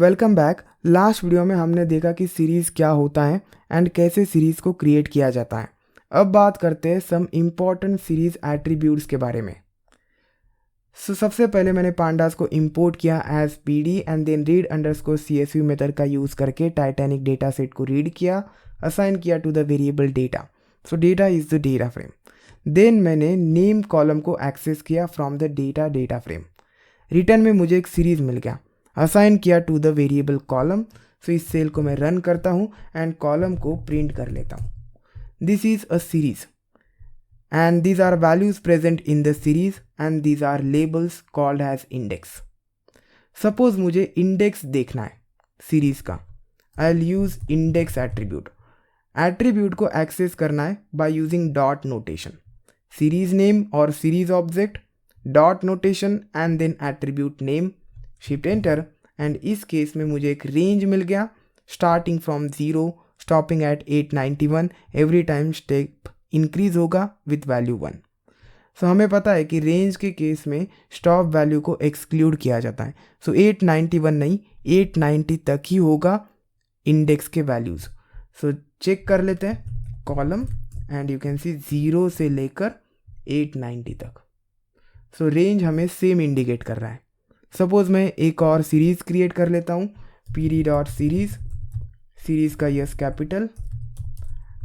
Welcome back. Last video में हमने देखा कि सीरीज़ क्या होता है एंड कैसे सीरीज़ को क्रिएट किया जाता है। अब बात करते हैं सम इम्पॉर्टेंट सीरीज़ एट्रीब्यूट्स के बारे में। सबसे पहले मैंने पांडास को इंपोर्ट किया as pd and then read underscore csv method का यूज़ करके टाइटैनिक डेटा सेट को रीड किया, असाइन किया to the variable data. So data is the data frame. Then मैंने नेम कॉलम को एक्सेस किया from the data frame. Return में मुझे एक सीरीज़ मिल गया, असाइन किया to the variable column. So इस सेल को मैं रन करता हूँ एंड कॉलम को प्रिंट कर लेता हूँ। This is a series and these are values present in the series and these are labels called as index. Suppose मुझे index देखना है सीरीज़ का, I'll use index attribute. Attribute को access करना है by using dot notation. Series name और series object, dot notation and then attribute name, shift enter and इस case में मुझे एक range मिल गया starting from 0 stopping at 891 every time step increase होगा विथ वैल्यू 1। सो हमें पता है कि रेंज के केस में स्टॉप वैल्यू को एक्सक्लूड किया जाता है। सो 891 नहीं 890 तक ही होगा इंडेक्स के वैल्यूज़। सो चेक कर लेते हैं कॉलम एंड यू कैन सी 0 से लेकर 890 तक। सो रेंज हमें सेम इंडिकेट कर रहा है। सपोज़ मैं एक और सीरीज़ क्रिएट कर लेता हूँ, pd.series, सीरीज़ का यस कैपिटल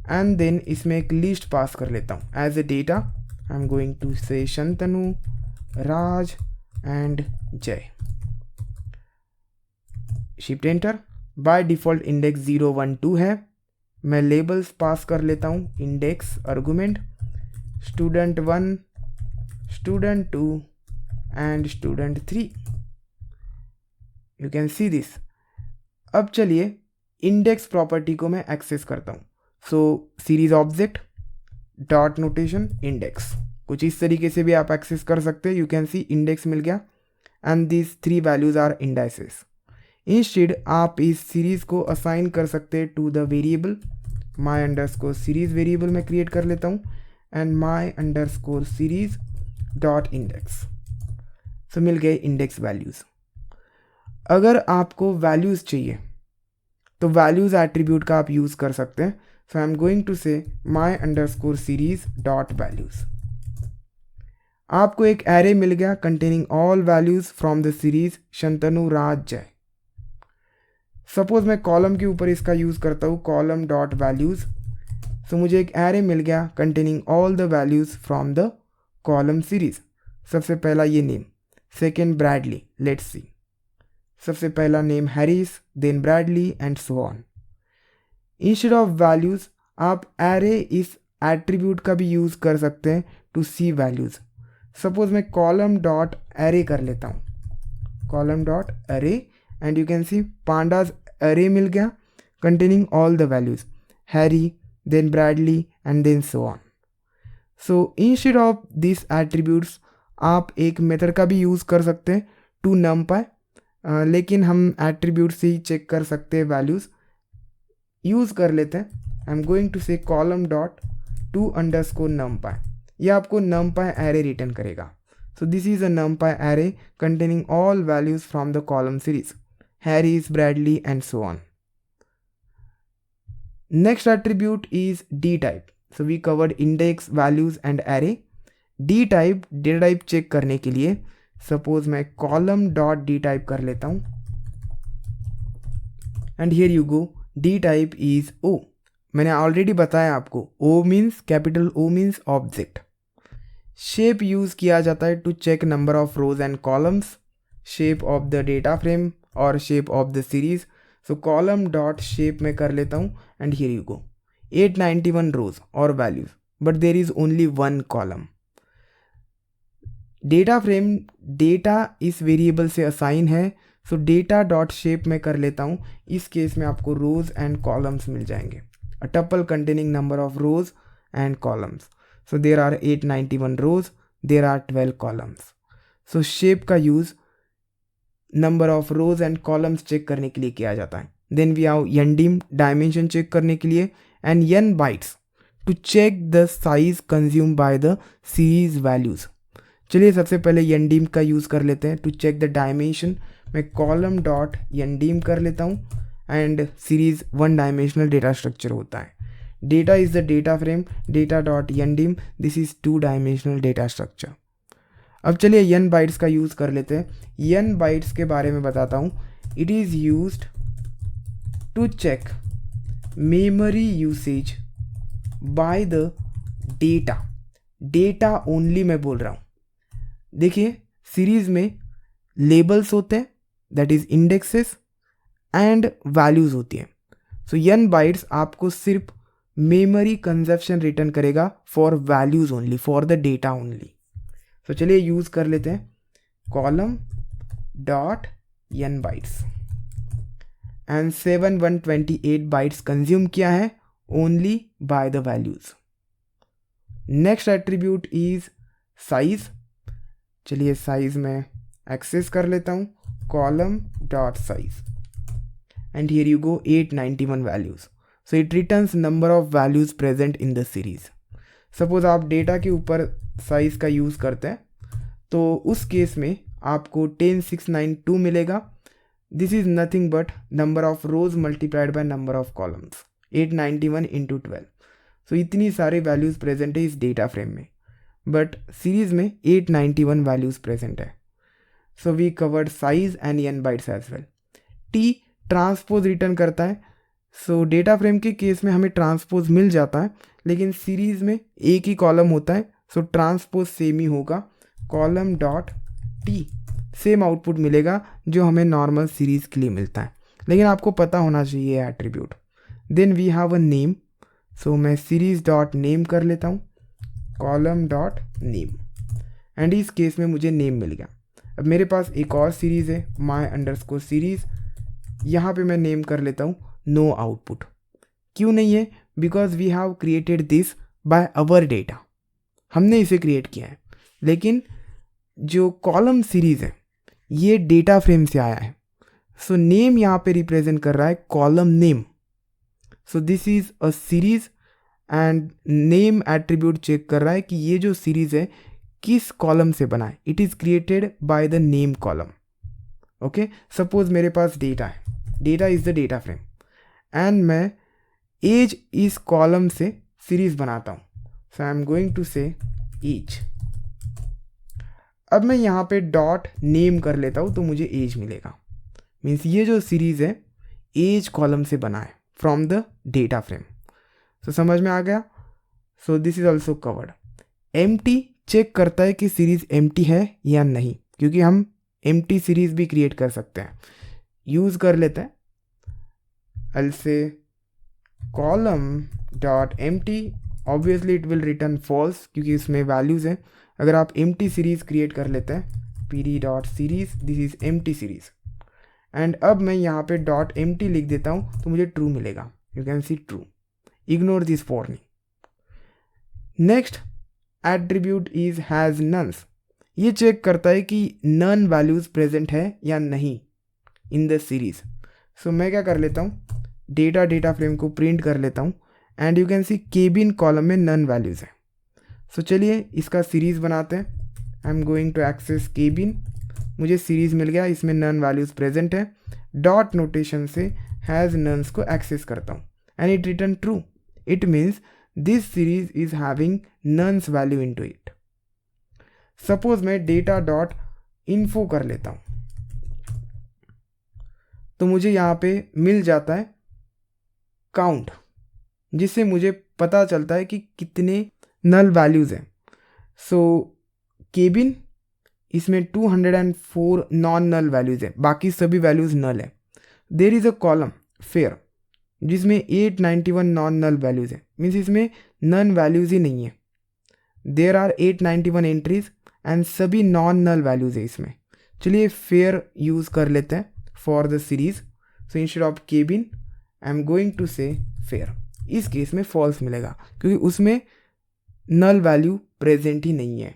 एंड देन इसमें एक लिस्ट पास कर लेता हूँ as a data. I am going to say Shantanu, Raj and Jay. Shift enter. By default index 0 1 2 है। मैं लेबल्स पास कर लेता हूँ, index argument student 1, student 2 and student 3। You can see this. अब चलिए इंडेक्स प्रॉपर्टी को मैं एक्सेस करता हूँ। सो series object dot notation index, कुछ इस तरीके से भी आप एक्सेस कर सकते हैं। यू कैन सी इंडेक्स मिल गया and this 3 values are indices. Instead आप इस सीरीज़ को असाइन कर सकते हैं to the variable my underscore series. Variable में क्रिएट कर लेता हूँ and my underscore series dot index. So मिल गए इंडेक्स वैल्यूज़। अगर आपको वैल्यूज़ चाहिए तो वैल्यूज़ एट्रीब्यूट का आप यूज़ कर सकते हैं। So I'm going to say my underscore series dot values. आपको एक एरे मिल गया containing all values from the series Shantanu राज जय। सपोज मैं कॉलम के ऊपर इसका यूज़ करता हूँ कॉलम डॉट वैल्यूज़। सो मुझे एक एरे मिल गया containing all the values from the column series. सबसे पहला ये name, second Bradley, let's see. सबसे पहला name Harris, then Bradley and so on. Instead of values आप एरे इस एट्रीब्यूट का भी यूज़ कर सकते हैं टू सी वैल्यूज़। सपोज मैं कॉलम डॉट एरे कर लेता हूँ, column dot array and you can see pandas array मिल गया containing all the values Harry, then Bradley and then so on. So instead of this attributes आप एक method का भी यूज़ कर सकते हैं टू नमपाई, लेकिन हम एट्रीब्यूट से ही चेक कर सकते हैं वैल्यूज़। यूज़ कर लेते हैं। I am going to say column dot to underscore numpy, ये आपको नमपाई एरे रिटर्न करेगा। So this is a numpy array containing all values from the column series Harris, Bradley and so on. Next attribute is d type. So we covered index, values and array. D type check करने के लिए suppose मैं column dot D type कर लेता हूँ and here you go. D type is O. मैंने already बताया आपको O means, capital O means object. Shape use किया जाता है to check number of rows and columns, shape of the data frame और shape of the series. So column dot shape में कर लेता हूँ and here you go. 891 rows और values but there is only 1 column. Data frame data इस variable से assign है। So data dot shape में कर लेता हूँ। इस केस में आपको रोज एंड कॉलम्स मिल जाएंगे, a tuple containing number of rows and columns. So there are 891 rows, there are 12 columns. So shape का use number of rows and columns check करने के लिए किया जाता है। Then we have ndim, dimension check करने के लिए, and n bytes to check the size consume by the series values. चलिए सबसे पहले एनडीम का यूज़ कर लेते हैं टू चेक द डायमेंशन मैं कॉलम डॉट ndim कर लेता हूँ and series 1 dimensional data structure होता है. Data is the data frame, data dot ndim, this is 2 dimensional data structure. अब चलिए n बाइट्स का यूज़ कर लेते हैं. n बाइट्स के बारे में बताता हूँ. It is used to check memory usage by the data only मैं बोल रहा हूँ. देखिए सीरीज में लेबल्स होते हैं, that is indexes and values होती हैं. सो n बाइट्स आपको सिर्फ मेमोरी कंजप्शन रिटर्न करेगा for values only, for the data only. तो चलिए यूज कर लेते हैं column dot n bytes and 7128 bytes consume किया है only by the values. Next attribute is size. चलिए साइज में एक्सेस कर लेता हूँ column dot size and here you go 891 values. So it returns number of values present in the series. Suppose आप data के ऊपर साइज का use करते हैं तो उस केस में आपको 10692 मिलेगा. This is nothing but number of rows multiplied by number of columns, 891 into 12. So इतनी सारी वैल्यूज़ प्रेजेंट है इस डेटा फ्रेम में, बट सीरीज में 891 वैल्यूज़ प्रेजेंट है. So we covered size and n bytes as well. T transpose return करता है. So data frame के केस में हमें ट्रांसपोज मिल जाता है, लेकिन सीरीज में एक ही कॉलम होता है. सो ट्रांसपोज सेम ही होगा, column dot T. Same output मिलेगा जो हमें नॉर्मल सीरीज के लिए मिलता है, लेकिन आपको पता होना चाहिए attribute. Then we have a name. So मैं सीरीज डॉट नेम कर लेता हूँ कॉलम डॉट नेम एंड इस केस में मुझे नेम मिल गया. अब मेरे पास एक और सीरीज़ है माई अंडरस्कोर सीरीज़. यहाँ पे मैं नेम कर लेता हूँ नो आउटपुट. क्यों नहीं है? Because we have created this by our data. हमने इसे क्रिएट किया है, लेकिन जो कॉलम सीरीज़ है ये डेटा फ्रेम से आया है. सो नेम यहाँ पे रिप्रेजेंट कर रहा है column name. So this is a series and name attribute check कर रहा है कि ये जो सीरीज़ है किस कॉलम से बना है. It is created by the name column. Okay, suppose मेरे पास डेटा है, data is the data frame and मैं एज इस कॉलम से सीरीज़ बनाता हूँ. सो आई एम गोइंग टू से एज. अब मैं यहाँ पे डॉट नेम कर लेता हूँ तो मुझे एज मिलेगा. मीन्स ये जो सीरीज़ है एज कॉलम से बना है from the data frame. So समझ में आ गया. So this is also covered. Empty check करता है कि सीरीज़ एम्प्टी है या नहीं, क्योंकि हम एम्प्टी सीरीज़ भी क्रिएट कर सकते हैं. यूज़ कर लेते हैं I'll say column dot empty. Obviously it will return false क्योंकि इसमें वैल्यूज़ हैं. अगर आप एम्प्टी सीरीज़ क्रिएट कर लेते हैं pd dot series, this is empty series and अब मैं यहाँ पे डॉट एम्प्टी लिख देता हूँ तो मुझे ट्रू मिलेगा. You can C true. Ignore this for me. Next attribute is has nuns. ये चेक करता है कि नन वैल्यूज़ प्रेजेंट है या नहीं इन द सीरीज़. सो मैं क्या कर लेता हूँ, डेटा फ्रेम को प्रिंट कर लेता हूँ and you can see cabin column में नन वैल्यूज़ है. सो चलिए इसका सीरीज़ बनाते हैं. I am going to access cabin. मुझे सीरीज़ मिल गया, इसमें नन वैल्यूज़ प्रेजेंट है. डॉट नोटेशन से हैज़ नन्स को एक्सेस करता हूँ and it return true. It means this series is having NaN value into it. Suppose मैं डेटा डॉट इन्फो कर लेता हूँ तो मुझे यहाँ पे मिल जाता है काउंट, जिससे मुझे पता चलता है कि कितने नल वैल्यूज़ हैं. सो केबिन इसमें 204 नॉन नल वैल्यूज़ हैं, बाकी सभी वैल्यूज़ नल है. There is a column fare जिसमें 891 नॉन नल वैल्यूज़ हैं. मीन्स इसमें नन वैल्यूज़ ही नहीं है. देयर आर 891 एंट्रीज एंड सभी नॉन नल वैल्यूज़ है इसमें. चलिए फेयर यूज़ कर लेते हैं for the series. So instead of cabin I am going to say fare. इस केस में फॉल्स मिलेगा क्योंकि उसमें नल वैल्यू प्रेजेंट ही नहीं है.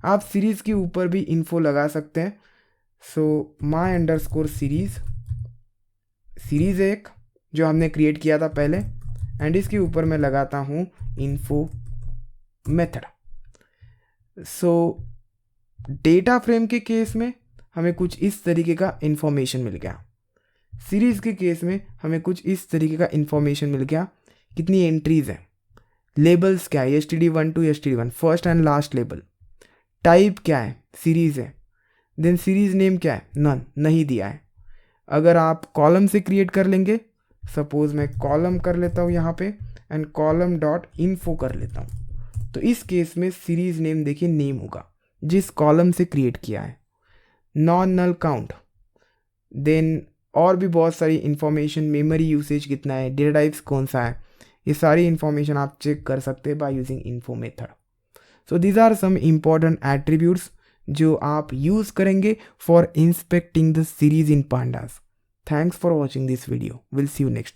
आप सीरीज़ के ऊपर भी इन्फो लगा सकते हैं. सो माई अंडरस्कोर सीरीज़ एक जो हमने क्रिएट किया था पहले एंड इसके ऊपर मैं लगाता हूँ इन्फो मेथड. सो डेटा फ्रेम के केस में हमें कुछ इस तरीके का इन्फॉर्मेशन मिल गया। सीरीज़ के केस में हमें कुछ इस तरीके का इन्फॉर्मेशन मिल गया। कितनी एंट्रीज़ हैं, लेबल्स क्या है, std1 to std1, first and last label, type क्या है, सीरीज़ है, देन सीरीज़ नेम क्या है, नन, नहीं दिया है। अगर आप कॉलम से क्रिएट कर लेंगे, सपोज मैं कॉलम कर लेता हूँ यहाँ पे एंड कॉलम डॉट इन्फो कर लेता हूँ, तो इस केस में सीरीज़ नेम देखिए नेम होगा जिस कॉलम से क्रिएट किया है। नॉन नल काउंट, देन और भी बहुत सारी इन्फॉर्मेशन, मेमोरी यूसेज कितना है, डेटा टाइप्स कौन सा है, ये सारी इन्फॉर्मेशन आप चेक कर सकते हैं by using info method. So these are some important attributes जो आप यूज़ करेंगे for inspecting the series in pandas. Thanks for watching this video, will see you next time.